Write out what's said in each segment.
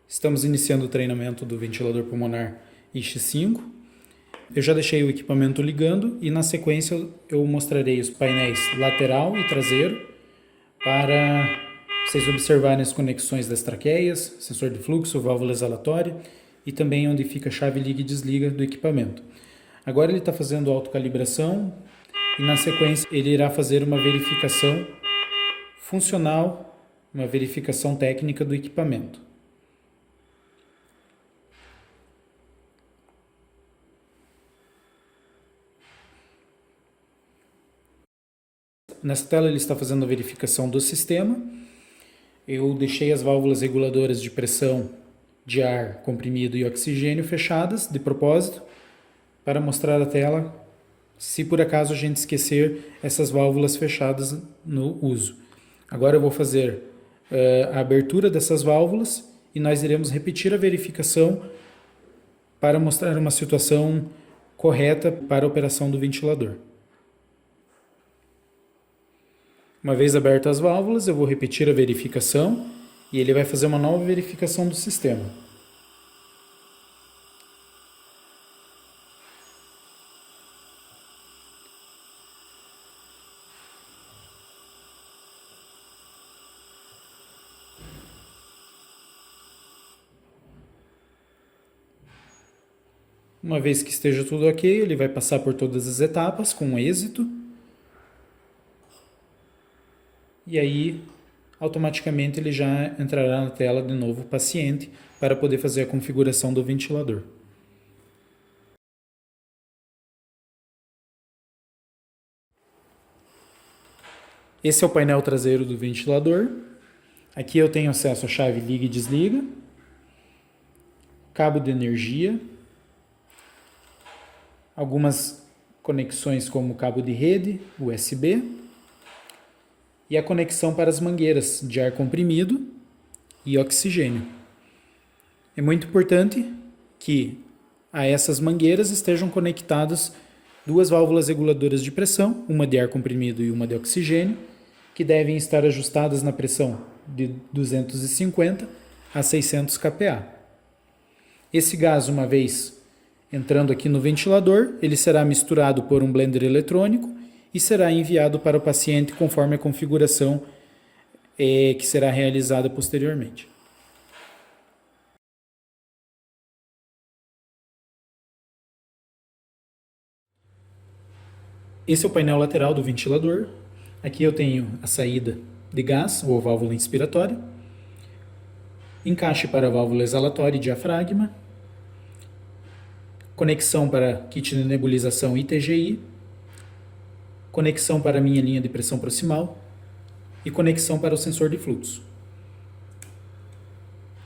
Estamos iniciando o treinamento do ventilador pulmonar IX5. Eu já deixei o equipamento ligando e na sequência eu mostrarei os painéis lateral e traseiro para vocês observarem as conexões das traqueias, sensor de fluxo, válvula exalatória e também onde fica a chave liga e desliga do equipamento. Agora ele está fazendo autocalibração e na sequência ele irá fazer uma verificação funcional, uma verificação técnica do equipamento. Nessa tela ele está fazendo a verificação do sistema. Eu deixei as válvulas reguladoras de pressão de ar comprimido e oxigênio fechadas de propósito para mostrar a tela se por acaso a gente esquecer essas válvulas fechadas no uso. Agora eu vou fazer a abertura dessas válvulas e nós iremos repetir a verificação para mostrar uma situação correta para a operação do ventilador. Uma vez abertas as válvulas, eu vou repetir a verificação e ele vai fazer uma nova verificação do sistema. Uma vez que esteja tudo ok, ele vai passar por todas as etapas com êxito. E aí, automaticamente, ele já entrará na tela de novo paciente para poder fazer a configuração do ventilador. Esse é o painel traseiro do ventilador. Aqui eu tenho acesso à chave liga e desliga, cabo de energia, algumas conexões como cabo de rede, USB, e a conexão para as mangueiras de ar comprimido e oxigênio. É muito importante que a essas mangueiras estejam conectadas duas válvulas reguladoras de pressão, uma de ar comprimido e uma de oxigênio, que devem estar ajustadas na pressão de 250 a 600 kPa. Esse gás, uma vez entrando aqui no ventilador, ele será misturado por um blender eletrônico e será enviado para o paciente conforme a configuração que será realizada posteriormente. Esse é o painel lateral do ventilador. Aqui eu tenho a saída de gás ou válvula inspiratória, encaixe para a válvula exalatória e diafragma, conexão para kit de nebulização e TGI, conexão para a minha linha de pressão proximal e conexão para o sensor de fluxo.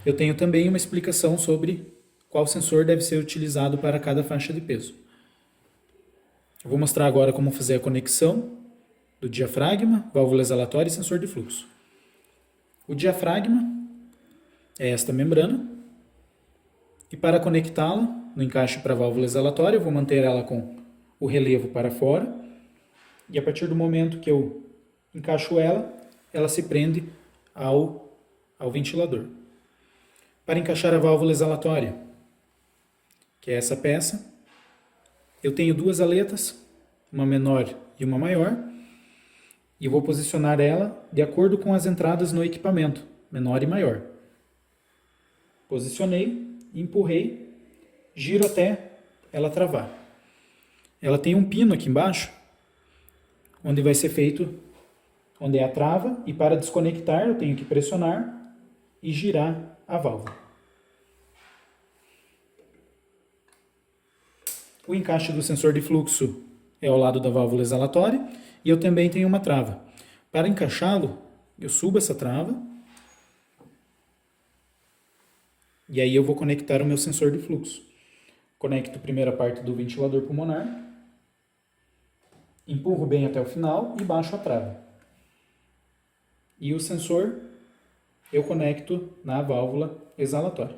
Eu tenho também uma explicação sobre qual sensor deve ser utilizado para cada faixa de peso. Eu vou mostrar agora como fazer a conexão do diafragma, válvula exalatória e sensor de fluxo. O diafragma é esta membrana e para conectá-la no encaixe para a válvula exalatória eu vou manter ela com o relevo para fora. E a partir do momento que eu encaixo ela, ela se prende ao ventilador. Para encaixar a válvula exalatória, que é essa peça, eu tenho duas aletas, uma menor e uma maior, e vou posicionar ela de acordo com as entradas no equipamento, menor e maior. Posicionei, empurrei, giro até ela travar. Ela tem um pino aqui embaixo, onde vai ser feito, onde é a trava, e para desconectar eu tenho que pressionar e girar a válvula. O encaixe do sensor de fluxo é ao lado da válvula exalatória e eu também tenho uma trava. Para encaixá-lo, eu subo essa trava e aí eu vou conectar o meu sensor de fluxo. Conecto primeiro a parte do ventilador pulmonar, empurro bem até o final e baixo a trava. E o sensor eu conecto na válvula exalatória.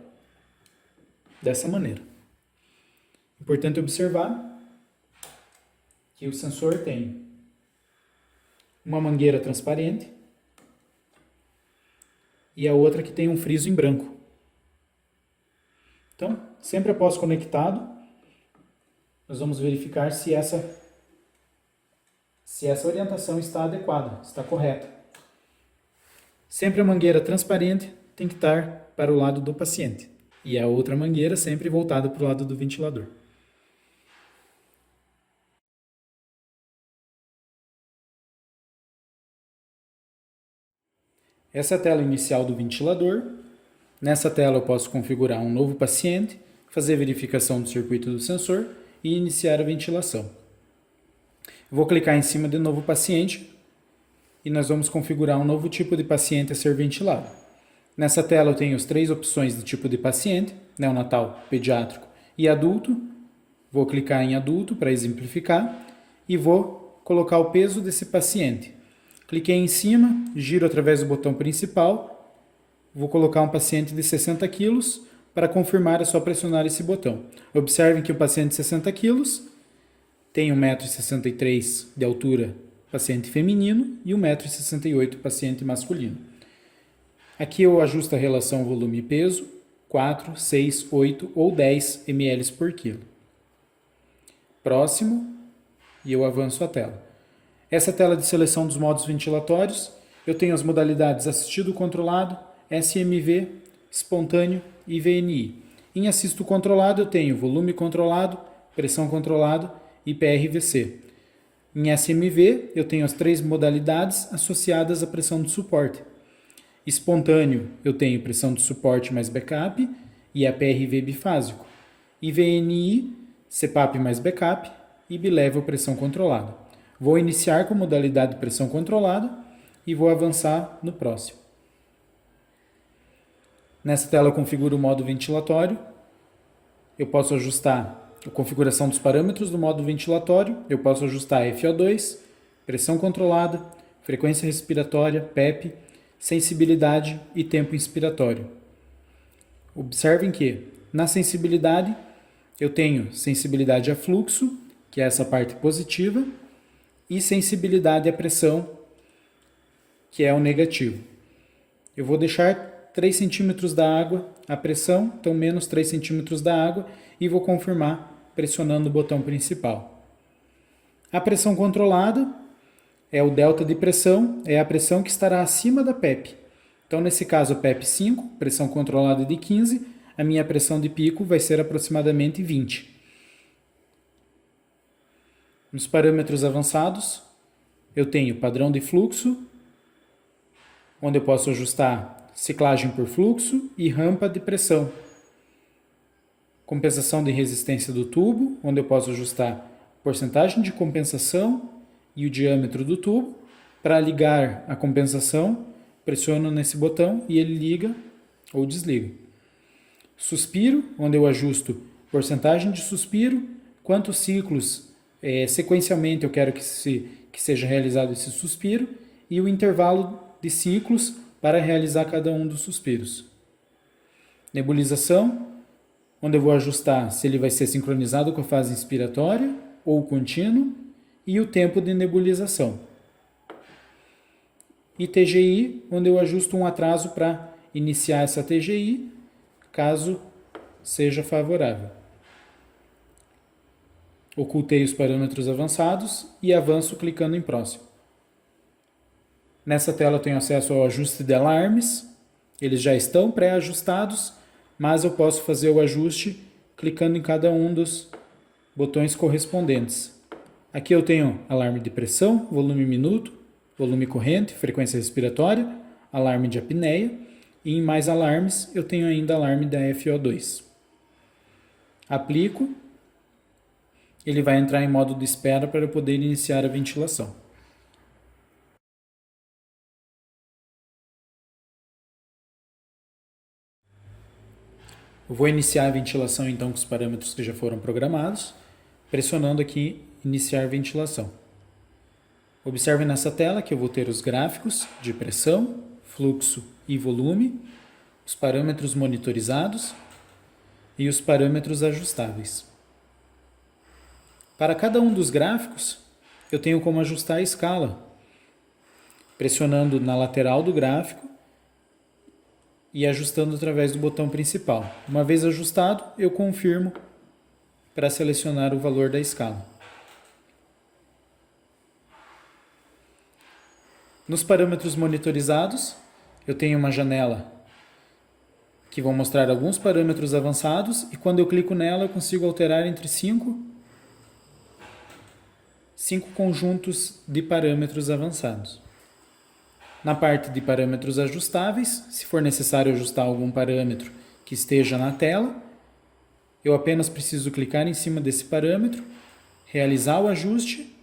Dessa maneira. Importante observar que o sensor tem uma mangueira transparente e a outra que tem um friso em branco. Então, sempre após conectado, nós vamos verificar se essa orientação está adequada, está correta. Sempre a mangueira transparente tem que estar para o lado do paciente e a outra mangueira sempre voltada para o lado do ventilador. Essa é a tela inicial do ventilador. Nessa tela eu posso configurar um novo paciente, fazer a verificação do circuito do sensor e iniciar a ventilação. Vou clicar em cima de novo paciente e nós vamos configurar um novo tipo de paciente a ser ventilado. Nessa tela eu tenho as 3 opções de tipo de paciente, neonatal, pediátrico e adulto. Vou clicar em adulto para exemplificar e vou colocar o peso desse paciente. Cliquei em cima, giro através do botão principal. Vou colocar um paciente de 60 kg. Para confirmar é só pressionar esse botão. Observem que o paciente de 60 kg tem 1,63 m de altura, paciente feminino, e 1,68 m, paciente masculino. Aqui eu ajusto a relação volume e peso, 4, 6, 8 ou 10 ml por quilo. Próximo, e eu avanço a tela. Essa tela de seleção dos modos ventilatórios, eu tenho as modalidades assistido controlado, SMV, espontâneo e VNI. Em assisto controlado eu tenho volume controlado, pressão controlado e PRVC. Em SMV eu tenho as 3 modalidades associadas à pressão de suporte. Espontâneo eu tenho pressão de suporte mais backup e a PRV bifásico. E VNI, CPAP mais backup e bilevel pressão controlada. Vou iniciar com a modalidade de pressão controlada e vou avançar no próximo. Nessa tela eu configuro o modo ventilatório. Eu posso ajustar a configuração dos parâmetros do modo ventilatório. Eu posso ajustar FO2, pressão controlada, frequência respiratória, PEP, sensibilidade e tempo inspiratório. Observem que na sensibilidade eu tenho sensibilidade a fluxo, que é essa parte positiva, e sensibilidade à pressão, que é o negativo. Eu vou deixar 3 centímetros da água a pressão, então menos 3 centímetros da água, e vou confirmar pressionando o botão principal. A pressão controlada é o delta de pressão, é a pressão que estará acima da PEP. Então, nesse caso, PEP 5, pressão controlada de 15, a minha pressão de pico vai ser aproximadamente 20. Nos parâmetros avançados, eu tenho padrão de fluxo, onde eu posso ajustar ciclagem por fluxo e rampa de pressão. Compensação de resistência do tubo, onde eu posso ajustar porcentagem de compensação e o diâmetro do tubo. Para ligar a compensação, pressiono nesse botão e ele liga ou desliga. Suspiro, onde eu ajusto porcentagem de suspiro, quantos ciclos sequencialmente eu quero que seja realizado esse suspiro e o intervalo de ciclos para realizar cada um dos suspiros. Nebulização, onde eu vou ajustar se ele vai ser sincronizado com a fase inspiratória ou contínuo e o tempo de nebulização. E TGI, onde eu ajusto um atraso para iniciar essa TGI, caso seja favorável. Ocultei os parâmetros avançados e avanço clicando em próximo. Nessa tela eu tenho acesso ao ajuste de alarmes. Eles já estão pré-ajustados, mas eu posso fazer o ajuste clicando em cada um dos botões correspondentes. Aqui eu tenho alarme de pressão, volume minuto, volume corrente, frequência respiratória, alarme de apneia e em mais alarmes eu tenho ainda alarme da FO2. Aplico, ele vai entrar em modo de espera para eu poder iniciar a ventilação. Eu vou iniciar a ventilação então com os parâmetros que já foram programados, pressionando aqui iniciar ventilação. Observe nessa tela que eu vou ter os gráficos de pressão, fluxo e volume, os parâmetros monitorizados e os parâmetros ajustáveis. Para cada um dos gráficos, eu tenho como ajustar a escala, pressionando na lateral do gráfico e ajustando através do botão principal. Uma vez ajustado, eu confirmo para selecionar o valor da escala. Nos parâmetros monitorizados, eu tenho uma janela que vão mostrar alguns parâmetros avançados e quando eu clico nela eu consigo alterar entre cinco conjuntos de parâmetros avançados. Na parte de parâmetros ajustáveis, se for necessário ajustar algum parâmetro que esteja na tela, eu apenas preciso clicar em cima desse parâmetro, realizar o ajuste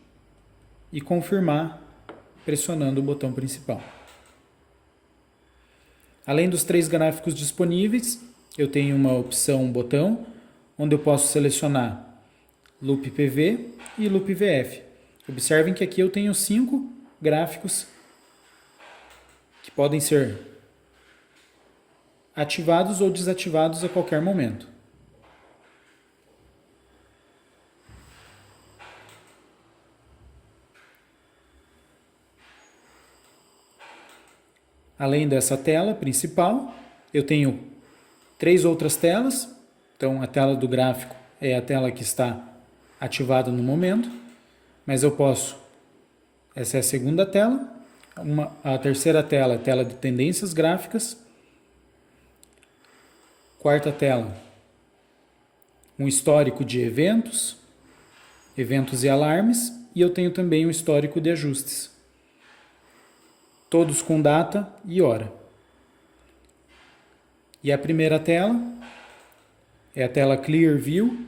e confirmar pressionando o botão principal. Além dos 3 gráficos disponíveis, eu tenho uma opção botão, onde eu posso selecionar Loop PV e Loop VF. Observem que aqui eu tenho 5 gráficos que podem ser ativados ou desativados a qualquer momento. Além dessa tela principal, eu tenho 3 outras telas. Então, a tela do gráfico é a tela que está ativada no momento, mas eu posso, essa é a segunda tela, a terceira tela é a tela de tendências gráficas, quarta tela, um histórico de eventos e alarmes, e eu tenho também um histórico de ajustes, todos com data e hora. E a primeira tela é a tela Clear View,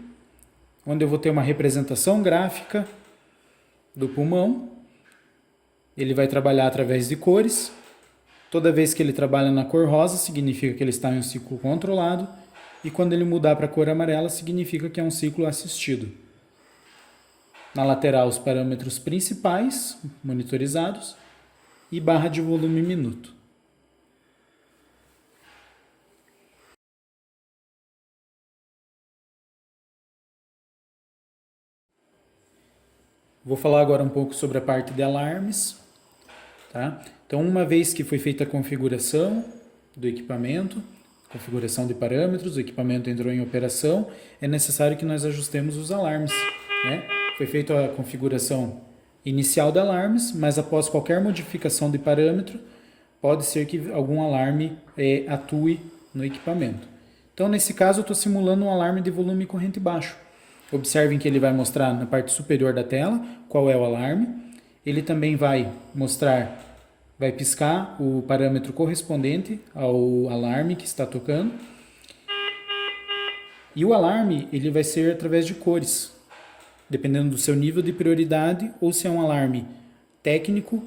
onde eu vou ter uma representação gráfica do pulmão. Ele vai trabalhar através de cores. Toda vez que ele trabalha na cor rosa, significa que ele está em um ciclo controlado. E quando ele mudar para a cor amarela, significa que é um ciclo assistido. Na lateral, os parâmetros principais, monitorizados, e barra de volume minuto. Vou falar agora um pouco sobre a parte de alarmes. Tá? Então, uma vez que foi feita a configuração do equipamento, configuração de parâmetros, o equipamento entrou em operação, é necessário que nós ajustemos os alarmes. Né? Foi feita a configuração inicial de alarmes, mas após qualquer modificação de parâmetro, pode ser que algum alarme atue no equipamento. Então, nesse caso, eu estou simulando um alarme de volume e corrente baixo. Observem que ele vai mostrar na parte superior da tela qual é o alarme. Ele também vai piscar o parâmetro correspondente ao alarme que está tocando. E o alarme ele vai ser através de cores, dependendo do seu nível de prioridade ou se é um alarme técnico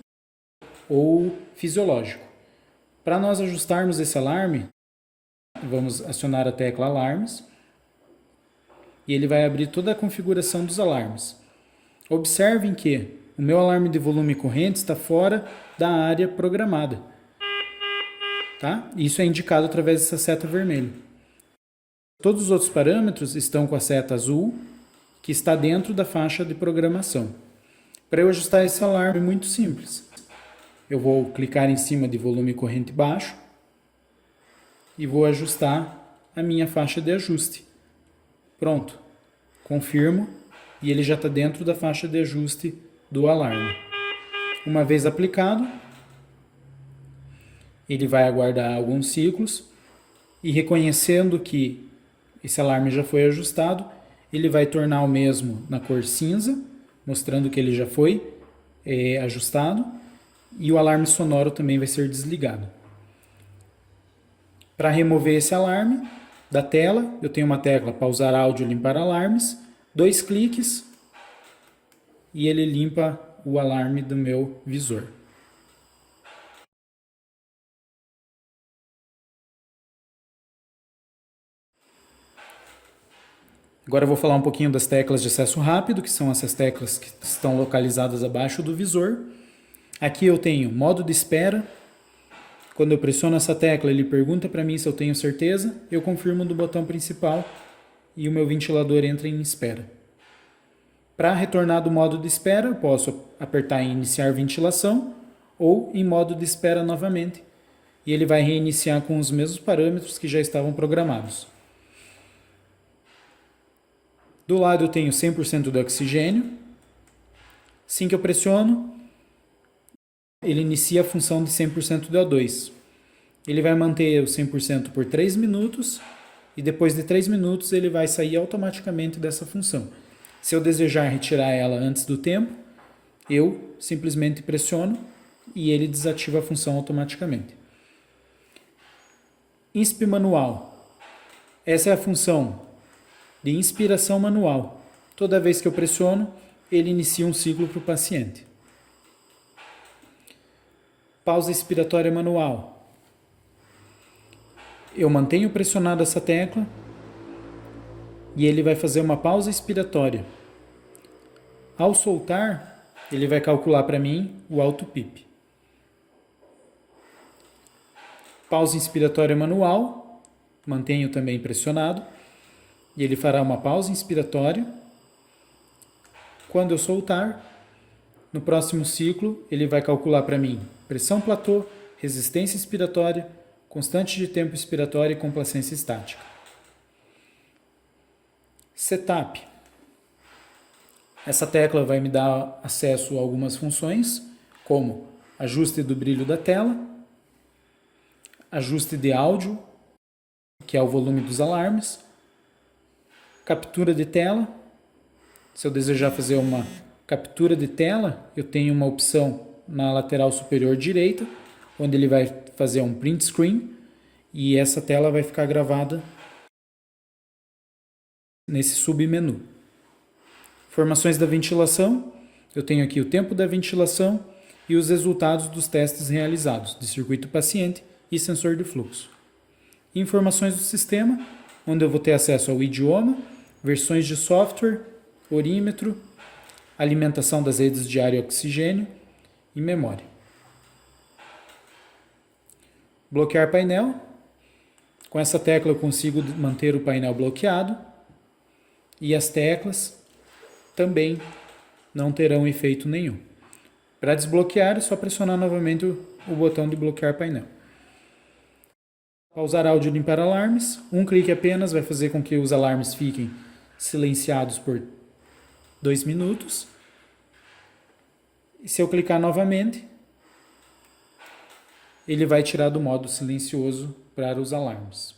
ou fisiológico. Para nós ajustarmos esse alarme, vamos acionar a tecla Alarmes e ele vai abrir toda a configuração dos alarmes. Observem que o meu alarme de volume e corrente está fora da área programada. Tá? Isso é indicado através dessa seta vermelha. Todos os outros parâmetros estão com a seta azul, que está dentro da faixa de programação. Para eu ajustar esse alarme é muito simples. Eu vou clicar em cima de volume e corrente baixo e vou ajustar a minha faixa de ajuste. Pronto. Confirmo e ele já está dentro da faixa de ajuste do alarme. Uma vez aplicado, ele vai aguardar alguns ciclos e reconhecendo que esse alarme já foi ajustado, ele vai tornar o mesmo na cor cinza, mostrando que ele já foi ajustado, e o alarme sonoro também vai ser desligado. Para remover esse alarme da tela, eu tenho uma tecla pausar áudio e limpar alarmes, 2 cliques e ele limpa o alarme do meu visor. Agora eu vou falar um pouquinho das teclas de acesso rápido, que são essas teclas que estão localizadas abaixo do visor. Aqui eu tenho modo de espera. Quando eu pressiono essa tecla, ele pergunta para mim se eu tenho certeza. Eu confirmo do botão principal e o meu ventilador entra em espera. Para retornar do modo de espera, eu posso apertar em iniciar ventilação ou em modo de espera novamente. e ele vai reiniciar com os mesmos parâmetros que já estavam programados. Do lado eu tenho 100% do oxigênio. Assim que eu pressiono, ele inicia a função de 100% do O2. Ele vai manter o 100% por 3 minutos e depois de 3 minutos ele vai sair automaticamente dessa função. Se eu desejar retirar ela antes do tempo, eu simplesmente pressiono e ele desativa a função automaticamente. INSP manual. Essa é a função de inspiração manual. Toda vez que eu pressiono, ele inicia um ciclo para o paciente. Pausa expiratória manual. Eu mantenho pressionado essa tecla e ele vai fazer uma pausa expiratória. Ao soltar, ele vai calcular para mim o alto PIP. Pausa inspiratória manual, mantenho também pressionado e ele fará uma pausa inspiratória. Quando eu soltar, no próximo ciclo, ele vai calcular para mim pressão platô, resistência expiratória, constante de tempo expiratório e complacência estática. Setup. Essa tecla vai me dar acesso a algumas funções, como ajuste do brilho da tela, ajuste de áudio, que é o volume dos alarmes, captura de tela. Se eu desejar fazer uma captura de tela, eu tenho uma opção na lateral superior direita, onde ele vai fazer um print screen e essa tela vai ficar gravada nesse submenu. Informações da ventilação, eu tenho aqui o tempo da ventilação e os resultados dos testes realizados de circuito paciente e sensor de fluxo. Informações do sistema, onde eu vou ter acesso ao idioma, versões de software, orímetro, alimentação das redes de ar e oxigênio e memória. Bloquear painel. Com essa tecla eu consigo manter o painel bloqueado e as teclas também não terão efeito nenhum. Para desbloquear é só pressionar novamente o botão de bloquear painel. Pausar áudio e limpar alarmes. Um clique apenas vai fazer com que os alarmes fiquem silenciados por 2 minutos. E se eu clicar novamente, ele vai tirar do modo silencioso para os alarmes.